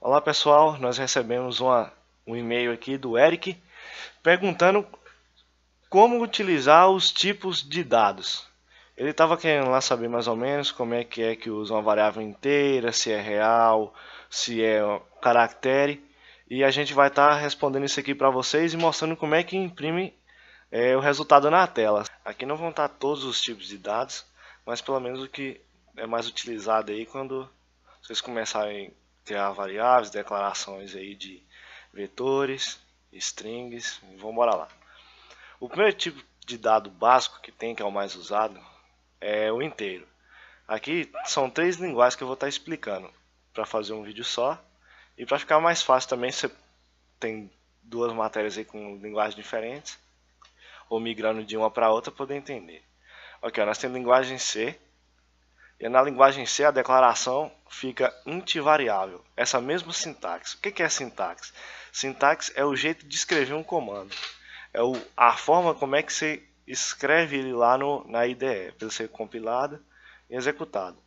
Olá pessoal, nós recebemos um e-mail aqui do Eric perguntando como utilizar os tipos de dados. Ele estava querendo lá saber mais ou menos como é que usa uma variável inteira, se é real, se é caractere, e a gente vai estar respondendo isso aqui para vocês e mostrando como é que imprime o resultado na tela. Aqui não vão estar todos os tipos de dados, mas pelo menos o que é mais utilizado aí quando vocês começarem a criar variáveis, declarações aí de vetores, strings, e vamos embora lá. O primeiro tipo de dado básico que tem, que é o mais usado, é o inteiro. Aqui são três linguagens que eu vou estar explicando para fazer um vídeo só. E para ficar mais fácil também, você tem duas matérias aí com linguagens diferentes, ou migrando de uma para outra para poder entender. Ok, nós temos linguagem C, e na linguagem C a declaração fica int variável, essa mesma sintaxe. O que é sintaxe? Sintaxe é o jeito de escrever um comando, é a forma como é que você escreve ele lá na IDE, para ele ser compilado e executado.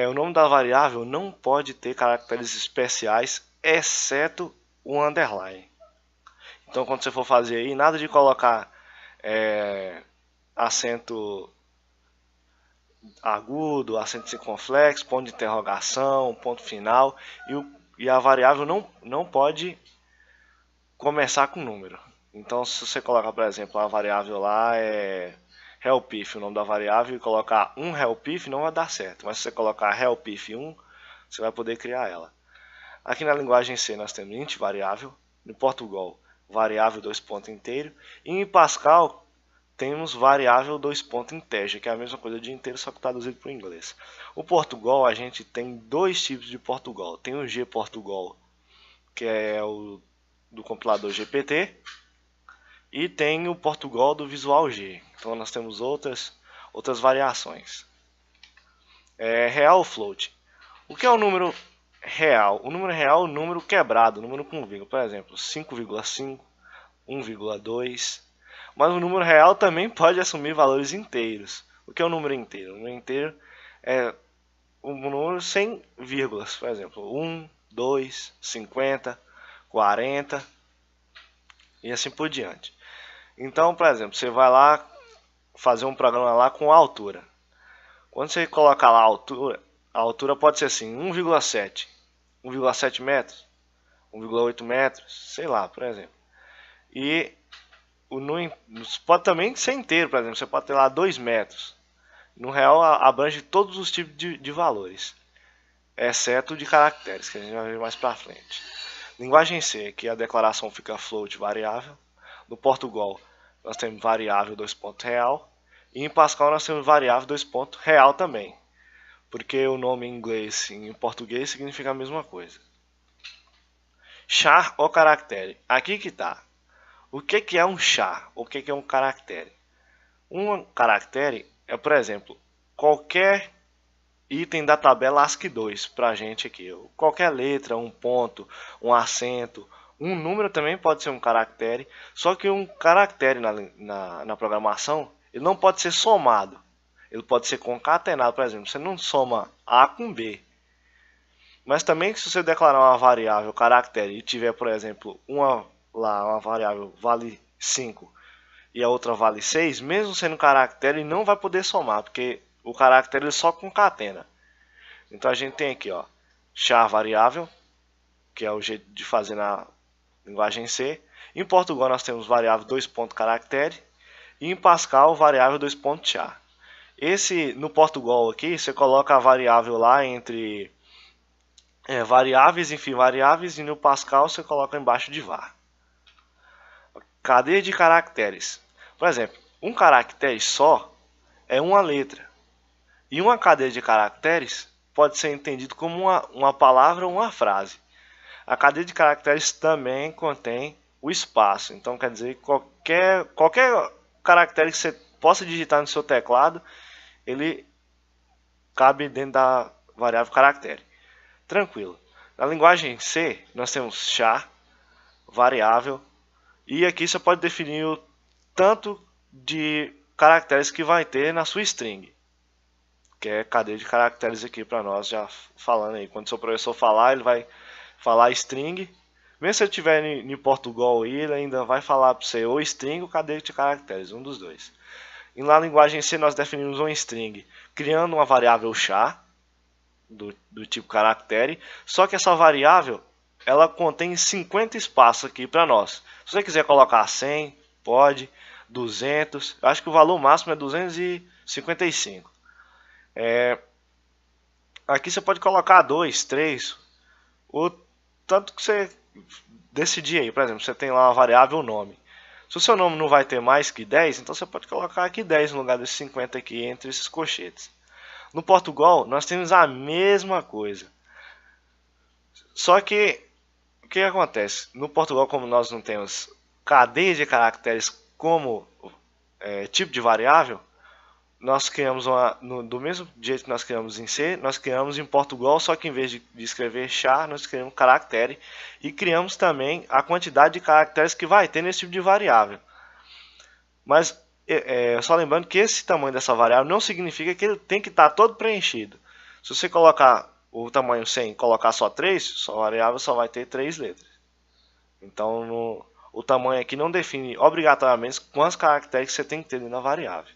O nome da variável não pode ter caracteres especiais, exceto o underline. Então quando você for fazer aí, nada de colocar acento agudo, acento circunflexo, ponto de interrogação, ponto final, e a variável não pode começar com número. Então, se você colocar, por exemplo, a variável lá é helpif, o nome da variável, e colocar um helpif, não vai dar certo. Mas se você colocar helpif 1, você vai poder criar ela. Aqui na linguagem C nós temos int variável, no Portugal variável dois pontos inteiro, e em Pascal temos variável dois pontos integer, que é a mesma coisa de inteiro, só que traduzido para o inglês. O Portugal, a gente tem dois tipos de Portugal. Tem o G Portugal, que é o do compilador GPT, e tem o Portugal do Visual G. Então nós temos outras variações. Real ou float? O que é o número real? O número real é o número quebrado, o número com vírgula. Por exemplo, 5,5, 1,2. Mas o número real também pode assumir valores inteiros. O que é o número inteiro? O número inteiro é um número sem vírgulas. Por exemplo, 1, 2, 50, 40 e assim por diante. Então, por exemplo, você vai lá fazer um programa lá com altura. Quando você colocar lá a altura pode ser assim, 1,7, 1,7 metros, 1,8 metros, sei lá, por exemplo. E pode também ser inteiro, por exemplo, você pode ter lá 2 metros. No real abrange todos os tipos de valores, exceto de caracteres, que a gente vai ver mais para frente. Linguagem C, que a declaração fica float variável. No Portugal, nós temos variável 2 ponto real. E em Pascal nós temos variável 2 ponto real também, porque o nome em inglês e em português significa a mesma coisa. Char ou caractere? Aqui que está. O que é um char? O que é um caractere? Um caractere é, por exemplo, qualquer item da tabela ASCII2 para a gente aqui. Qualquer letra, um ponto, um acento, um número também pode ser um caractere, só que um caractere na programação ele não pode ser somado. Ele pode ser concatenado, por exemplo, você não soma A com B. Mas também se você declarar uma variável caractere e tiver, por exemplo, uma variável vale 5 e a outra vale 6, mesmo sendo caractere, ele não vai poder somar, porque o caractere ele só concatena. Então a gente tem aqui, ó, char variável, que é o jeito de fazer na linguagem C. Em Portugal nós temos variável 2 ponto caractere e em Pascal variável 2 ponto char. No Portugal aqui, você coloca a variável lá entre variáveis, enfim, variáveis, e no Pascal você coloca embaixo de var. Cadeia de caracteres. Por exemplo, um caractere só é uma letra. E uma cadeia de caracteres pode ser entendido como uma palavra ou uma frase. A cadeia de caracteres também contém o espaço. Então quer dizer que qualquer caractere que você possa digitar no seu teclado, ele cabe dentro da variável caractere. Tranquilo. Na linguagem C, nós temos char, variável, e aqui você pode definir o tanto de caracteres que vai ter na sua string, que é cadeia de caracteres aqui para nós, já falando aí. Quando o seu professor falar, ele vai falar string. Mesmo se você estiver em Portugal, ele ainda vai falar para você ou string ou cadeia de caracteres, um dos dois. E na linguagem C nós definimos um string criando uma variável char do tipo caractere, só que essa variável ela contém 50 espaços aqui para nós. Se você quiser colocar 100, pode, 200, eu acho que o valor máximo é 255. Aqui você pode colocar 2, 3, o tanto que você decidir aí. Por exemplo, você tem lá uma variável nome. Se o seu nome não vai ter mais que 10, então você pode colocar aqui 10 no lugar desses 50 aqui entre esses colchetes. No Portugal, nós temos a mesma coisa. Só que, o que acontece? No Portugal, como nós não temos cadeia de caracteres como tipo de variável, nós criamos do mesmo jeito que nós criamos em C, nós criamos em Portugal, só que em vez de escrever char, nós criamos caractere e criamos também a quantidade de caracteres que vai ter nesse tipo de variável. Mas só lembrando que esse tamanho dessa variável não significa que ele tem que estar todo preenchido. Se você colocar o tamanho 100 e colocar só 3, sua variável só vai ter 3 letras. Então o tamanho aqui não define obrigatoriamente quantos caracteres você tem que ter na variável.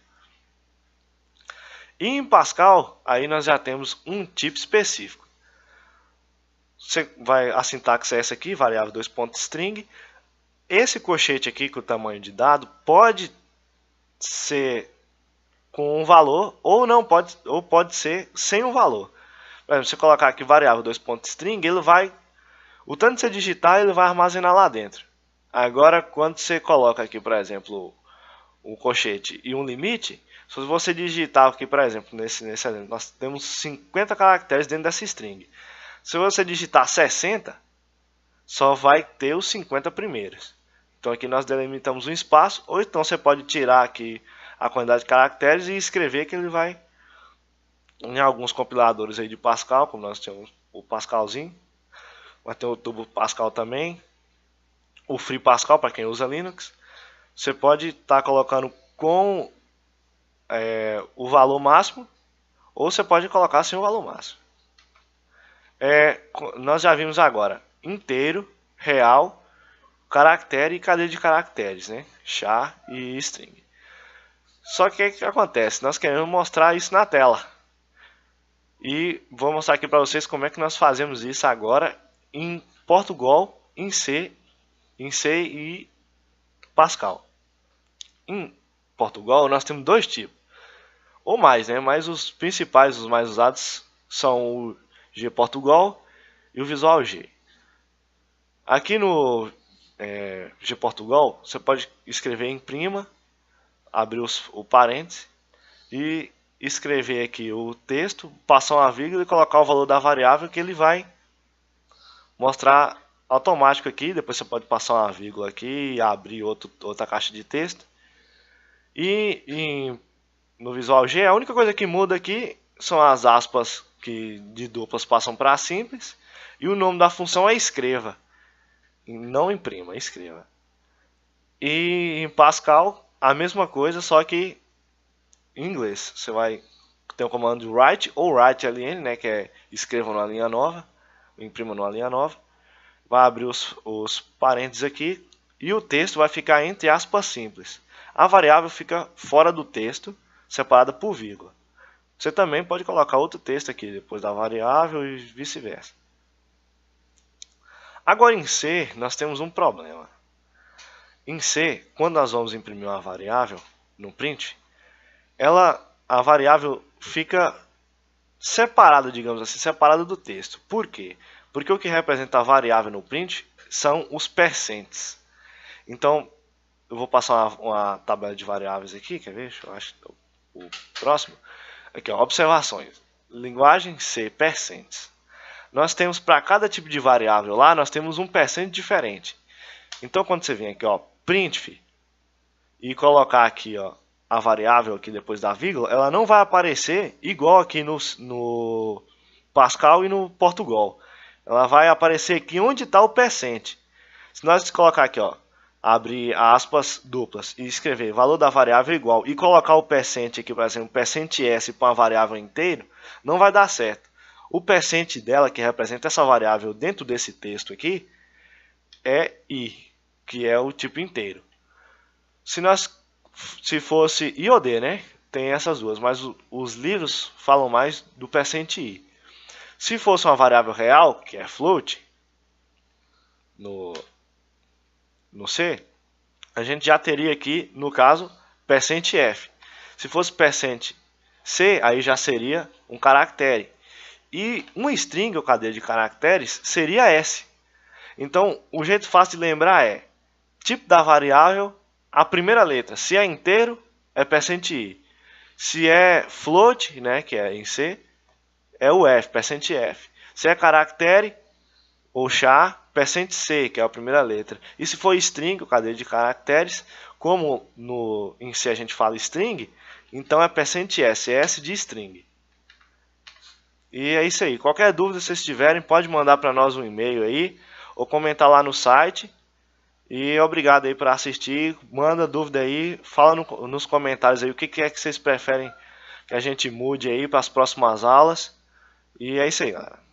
E em Pascal, aí nós já temos um tipo específico. A sintaxe é essa aqui, variável 2.string. Esse colchete aqui com o tamanho de dado pode ser com um valor ou não pode, ou pode ser sem um valor. Por exemplo, se você colocar aqui variável 2.string, ele vai, o tanto que você digitar, ele vai armazenar lá dentro. Agora, quando você coloca aqui, por exemplo, um colchete e um limite, se você digitar aqui, por exemplo, nesse exemplo, nós temos 50 caracteres dentro dessa string. Se você digitar 60, só vai ter os 50 primeiros. Então aqui nós delimitamos um espaço, ou então você pode tirar aqui a quantidade de caracteres e escrever que ele vai, em alguns compiladores aí de Pascal, como nós temos o Pascalzinho, vai ter o Turbo Pascal também, o Free Pascal para quem usa Linux. Você pode estar colocando com o valor máximo, ou você pode colocar sem o valor máximo. Nós já vimos agora inteiro, real, caractere e cadeia de caracteres, né? Char e string. Só que o que acontece? Nós queremos mostrar isso na tela. E vou mostrar aqui para vocês como é que nós fazemos isso agora em Portugal, em C e Pascal. Em Portugal nós temos dois tipos, ou mais, né? Mas os principais, os mais usados são o G Portugal e o Visual G. Aqui no G Portugal você pode escrever em prima, abrir o parênteses e escrever aqui o texto, passar uma vírgula e colocar o valor da variável que ele vai mostrar automático aqui. Depois você pode passar uma vírgula aqui e abrir outra caixa de texto. E no Visual G a única coisa que muda aqui são as aspas que de duplas passam para simples e o nome da função é escreva, não imprima, escreva. E em Pascal a mesma coisa, só que em inglês. Você vai ter o comando de write ou write-ln, né, que é escreva numa linha nova, imprima numa linha nova. Vai abrir os parênteses aqui e o texto vai ficar entre aspas simples. A variável fica fora do texto, separada por vírgula. Você também pode colocar outro texto aqui depois da variável e vice-versa. Agora em C nós temos um problema. Em C, quando nós vamos imprimir uma variável no print, a variável fica separada, digamos assim, separada do texto. Por quê? Porque o que representa a variável no print são os percents. Então, eu vou passar uma tabela de variáveis aqui, quer ver? Eu acho que o próximo. Aqui, ó, observações. Linguagem C, percents. Nós temos para cada tipo de variável lá, nós temos um percent diferente. Então, quando você vem aqui, ó, printf, e colocar aqui, ó, a variável aqui depois da vírgula, ela não vai aparecer igual aqui no Pascal e no Portugal. Ela vai aparecer aqui onde está o percent. Se nós colocar aqui, ó, abrir aspas duplas e escrever valor da variável igual e colocar o percent aqui, por exemplo, percent s para uma variável inteira, não vai dar certo. O percent dela, que representa essa variável dentro desse texto aqui, é i, que é o tipo inteiro. Se fosse i ou d, né? Tem essas duas, mas os livros falam mais do percent i. Se fosse uma variável real, que é float, no C, a gente já teria aqui, no caso, percent %f. Se fosse percent %c, aí já seria um caractere. E uma string, ou cadeia de caracteres, seria S. Então, o jeito fácil de lembrar é tipo da variável, a primeira letra. Se é inteiro, é percent %i. Se é float, né, que é em C, é o F, percent %f. Se é caractere ou char, percent %c, que é a primeira letra. E se for string, ou cadeia de caracteres, como em C a gente fala string, então é percent %s, S de string. E é isso aí. Qualquer dúvida que vocês tiverem, pode mandar para nós um e-mail aí, ou comentar lá no site. E obrigado aí por assistir. Manda dúvida aí, fala nos comentários aí o que é que vocês preferem que a gente mude aí para as próximas aulas. E é isso aí, galera.